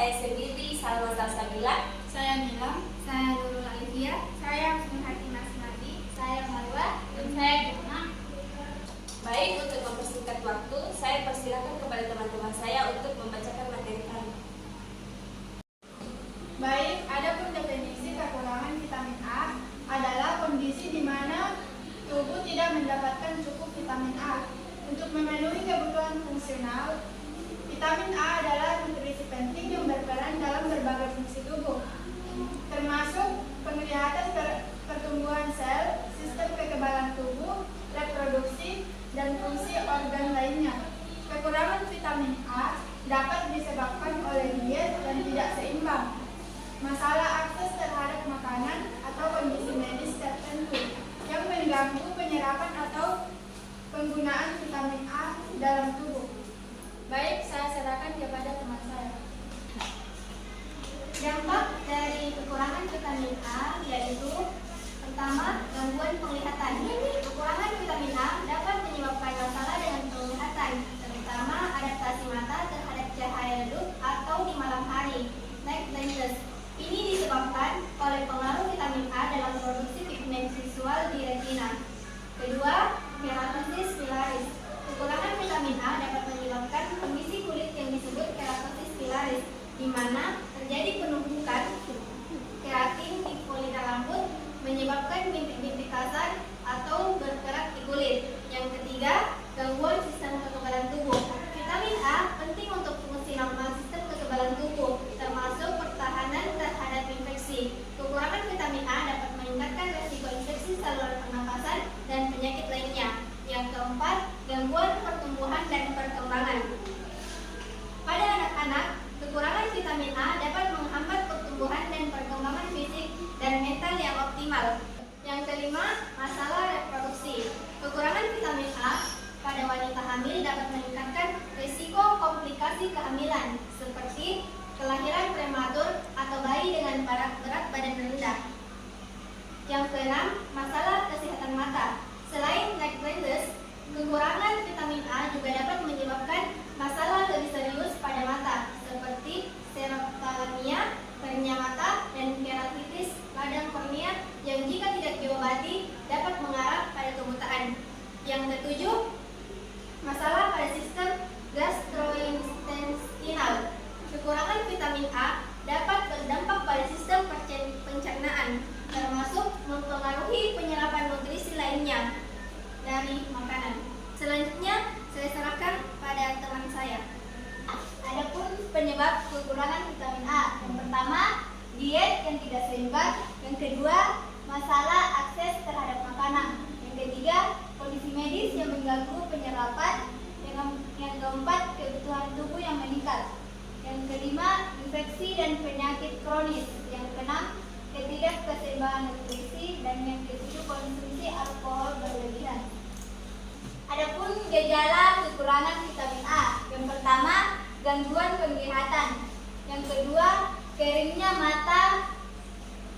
saya sendiri Salma Salsabila. Saya Nilam. Saya Nurul Alifia. Saya Suhati Nasnadi. Saya Marwa. Dan saya Guna. Baik, untuk mempersingkat waktu, saya persilakan kepada teman-teman saya untuk membacakan materi kami. Baik, adapun definisi kekurangan vitamin A adalah kondisi di mana tubuh tidak mendapatkan cukup vitamin A. Untuk memenuhi kebutuhan fungsional, vitamin A adalah nutrisi penting yang berperan dalam berbagai fungsi tubuh, termasuk penglihatan, pertumbuhan sel, sistem kekebalan tubuh, reproduksi, dan fungsi organ lainnya. Kekurangan vitamin A dapat disebabkan oleh diet dan tidak seimbang, masalah akses terhadap makanan, atau kondisi medis tertentu yang mengganggu penyerapan atau penggunaan vitamin A dalam tubuh. Baik, saya serahkan kepada teman saya. Dampak dari kekurangan vitamin A yaitu: pertama, gangguan penglihatan. Kekurangan vitamin A dapat menyebabkan masalah dengan penglihatan, terutama adaptasi mata terhadap cahaya redup atau di malam hari, night blindness. Ini disebabkan oleh pengaruh vitamin A dalam produksi pigmen visual di retina. Kedua, keratosis pilaris. Kekurangan vitamin A dapat menyebabkan kondisi kulit yang disebut keratosis pilaris, di mana terjadi penumpukan keratin di follikel rambut, menyebabkan bintik-bintik kasar atau berkerak di kulit. Yang ketiga, gangguan sistem kekebalan tubuh. Vitamin A penting untuk fungsi normal sistem kekebalan tubuh, termasuk pertahanan terhadap infeksi. Kekurangan vitamin A dapat meningkatkan resiko infeksi saluran pernapasan dan penyakit lainnya. Yang keempat, gangguan pertumbuhan dan perkembangan. Pada anak-anak, kekurangan vitamin A dapat menghambat pertumbuhan dan perkembangan fisik dan mental yang optimal. Yang kelima, masalah reproduksi. Kekurangan vitamin A pada wanita hamil dapat meningkatkan risiko komplikasi kehamilan seperti kelahiran prematur atau bayi dengan berat badan rendah. Yang keenam, masalah kesehatan mata. Selain night blindness, kekurangan vitamin A juga dapat menyebabkan masalah lebih serius pada mata seperti xerophthalmia, pernya mata, dan keratitis ladang kornea yang jika tidak diobati dapat mengarah pada kebutaan. Yang ketujuh, masalah pada sistem gastrointestinal. Kekurangan vitamin A dapat berdampak pada sistem pencernaan, termasuk mempengaruhi penyerapan nutrisi lainnya dari makanan. Selanjutnya, saya serahkan pada teman saya. Adapun penyebab kekurangan vitamin A, yang pertama, diet yang tidak seimbang. Yang kedua, masalah akses terhadap makanan. Yang ketiga, kondisi medis yang mengganggu penyerapan. Yang keempat, kebutuhan tubuh yang meningkat. Yang kelima, infeksi dan penyakit kronis. Yang keenam, ketidakseimbangan nutrisi. Dan yang ketujuh, konsumsi alkohol berlebihan. Adapun gejala kekurangan vitamin A, yang pertama, gangguan penglihatan. Yang kedua, keringnya mata,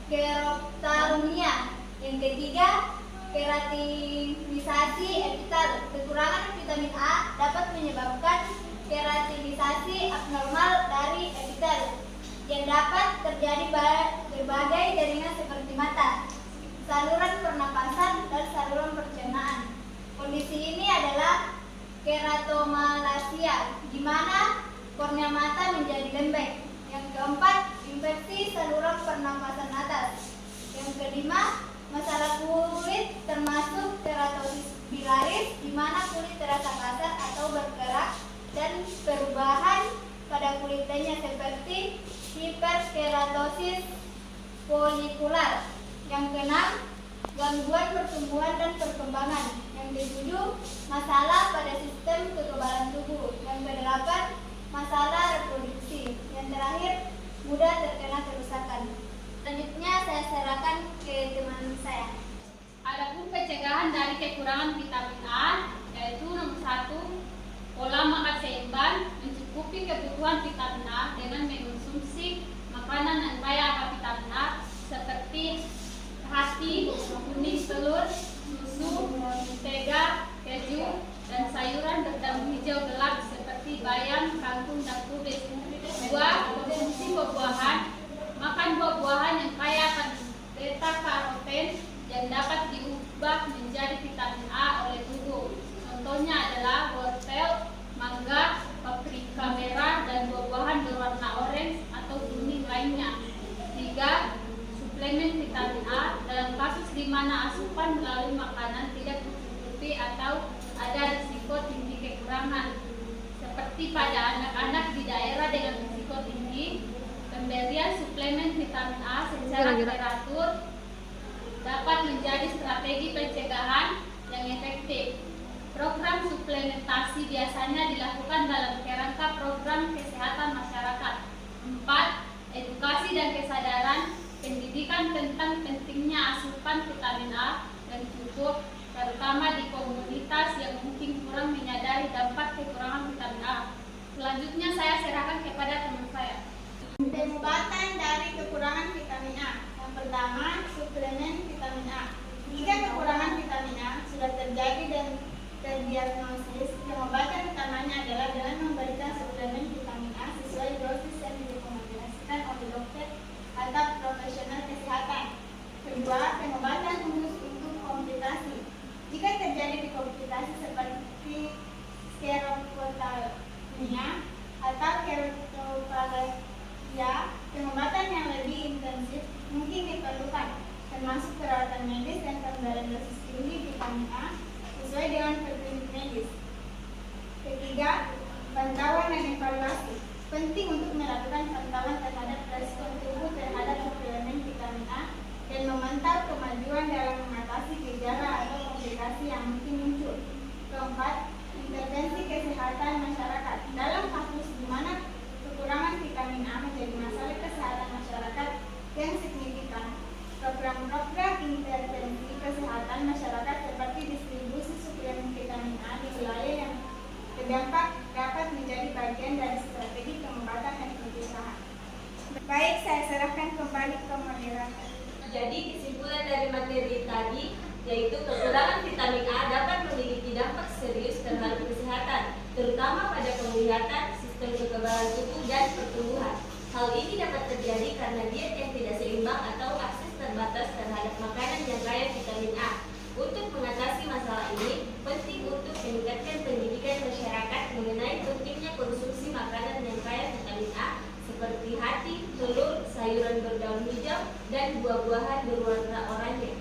xerophthalmia. Yang ketiga, keratinisasi epitel. Kekurangan vitamin A dapat menyebabkan keratinisasi abnormal dari epitel yang dapat terjadi berbagai jaringan seperti mata, saluran pernapasan, dan saluran pencernaan. Kondisi ini adalah keratomalasia, di mana kornea mata menjadi lembek. Yang keempat, infeksi saluran pernapasan atas. Yang kelima, masalah kulit termasuk keratosis pilaris, di mana kulit terasa kasar atau berkerak, dan perubahan pada kulit lainnya seperti hiperkeratosis folikular. Yang keenam, gangguan pertumbuhan dan perkembangan. Yang ketujuh, masalah pada sistem kekebalan tubuh. Yang kedelapan, masalah reproduksi. Yang terakhir, mudah terkena kerusakan. Selanjutnya saya serahkan ke teman saya. Adapun pencegahan dari kekurangan vitamin A yaitu nomor 1, pola makan seimbang, mencukupi kebutuhan vitamin A dengan mengonsumsi makanan yang kaya akan vitamin A seperti hati, kuning telur, susu, mentega, keju, dan sayuran berdaun hijau gelap seperti bayam, kangkung, dan kubis. 2. Konsumsi seperti pada anak-anak di daerah dengan risiko tinggi. Pemberian suplemen vitamin A secara teratur dapat menjadi strategi pencegahan yang efektif. Program suplementasi biasanya dilakukan dalam kerangka program kesehatan masyarakat. 4. Edukasi dan kesadaran pendidikan tentang pentingnya asupan vitamin A yang cukup, terutama di komunitas yang mungkin kurang menyadari dampak kekurangan vitamin A. Selanjutnya saya serahkan kepada teman saya. Pengobatan dari kekurangan vitamin A. Yang pertama, suplemen vitamin A. Jika kekurangan vitamin A sudah terjadi dan terdiagnosis, pengobatan utamanya adalah dengan memberikan suplemen vitamin A sesuai dosis yang direkomendasikan oleh dokter atau profesional kesehatan. Kedua, pengobatan khusus untuk komplikasi. Jika terjadi di komplikasi seperti sklerofotonia atau keratopalagia, pengobatan yang lebih intensif mungkin diperlukan, termasuk perawatan medis dan pemberian dosis tinggi vitamin A sesuai dengan petunjuk medis. Ketiga, pantauan dan evaluasi. Penting untuk melakukan pantauan terhadap respon tubuh terhadap suplemen vitamin A dan memantau kemajuan dalam mengatasi gejala atau komplikasi yang mungkin muncul. Keempat, intervensi kesehatan masyarakat. Dalam kasus di mana kekurangan vitamin A menjadi masalah kesehatan masyarakat yang signifikan, program-program intervensi kesehatan masyarakat seperti distribusi suplemen vitamin A di wilayah yang terdampak dapat menjadi bagian dari strategi pengobatan dan pencegahan. Baik, saya serahkan kembali ke moderator. Jadi kesimpulan dari materi tadi yaitu kekurangan vitamin A dapat memiliki dampak serius terhadap kesehatan, terutama pada penglihatan, sistem kekebalan tubuh, dan pertumbuhan. Hal ini dapat terjadi karena diet yang tidak seimbang atau akses terbatas terhadap makanan yang kaya vitamin A. Untuk mengatasi masalah ini, penting untuk meningkatkan pendidikan masyarakat mengenai pentingnya konsumsi makanan yang kaya vitamin A seperti hati, telur, sayuran berdaun hijau, dan buah-buahan berwarna oranye.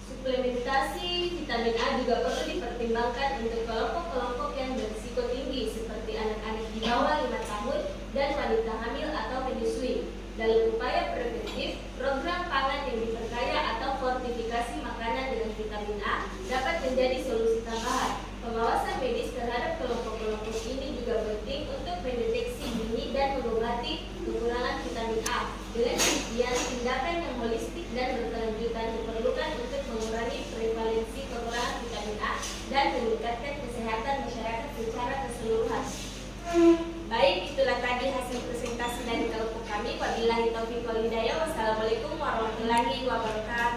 Suplementasi vitamin A juga perlu dipertimbangkan untuk kelompok-kelompok yang berisiko tinggi seperti anak-anak di bawah 5 tahun dan wanita hamil atau menyusui. Dalam upaya preventif, program pangan yang diperkaya atau fortifikasi makanan dengan vitamin A dapat menjadi solusi tambahan. Pengawasan medis terhadap kelompok-kelompok ini juga penting untuk mendeteksi dini dan mengobati kekurangan vitamin A. Dengan demikian, tindakan yang holistik dan berkelanjutan diperlukan untuk mengurangi prevalensi kekurangan vitamin A dan meningkatkan kesehatan masyarakat secara keseluruhan. Baik, itulah tadi hasil presentasi dari kelompok kami. Wabillahi taufiq wal hidayah. Wassalamualaikum warahmatullahi wabarakatuh.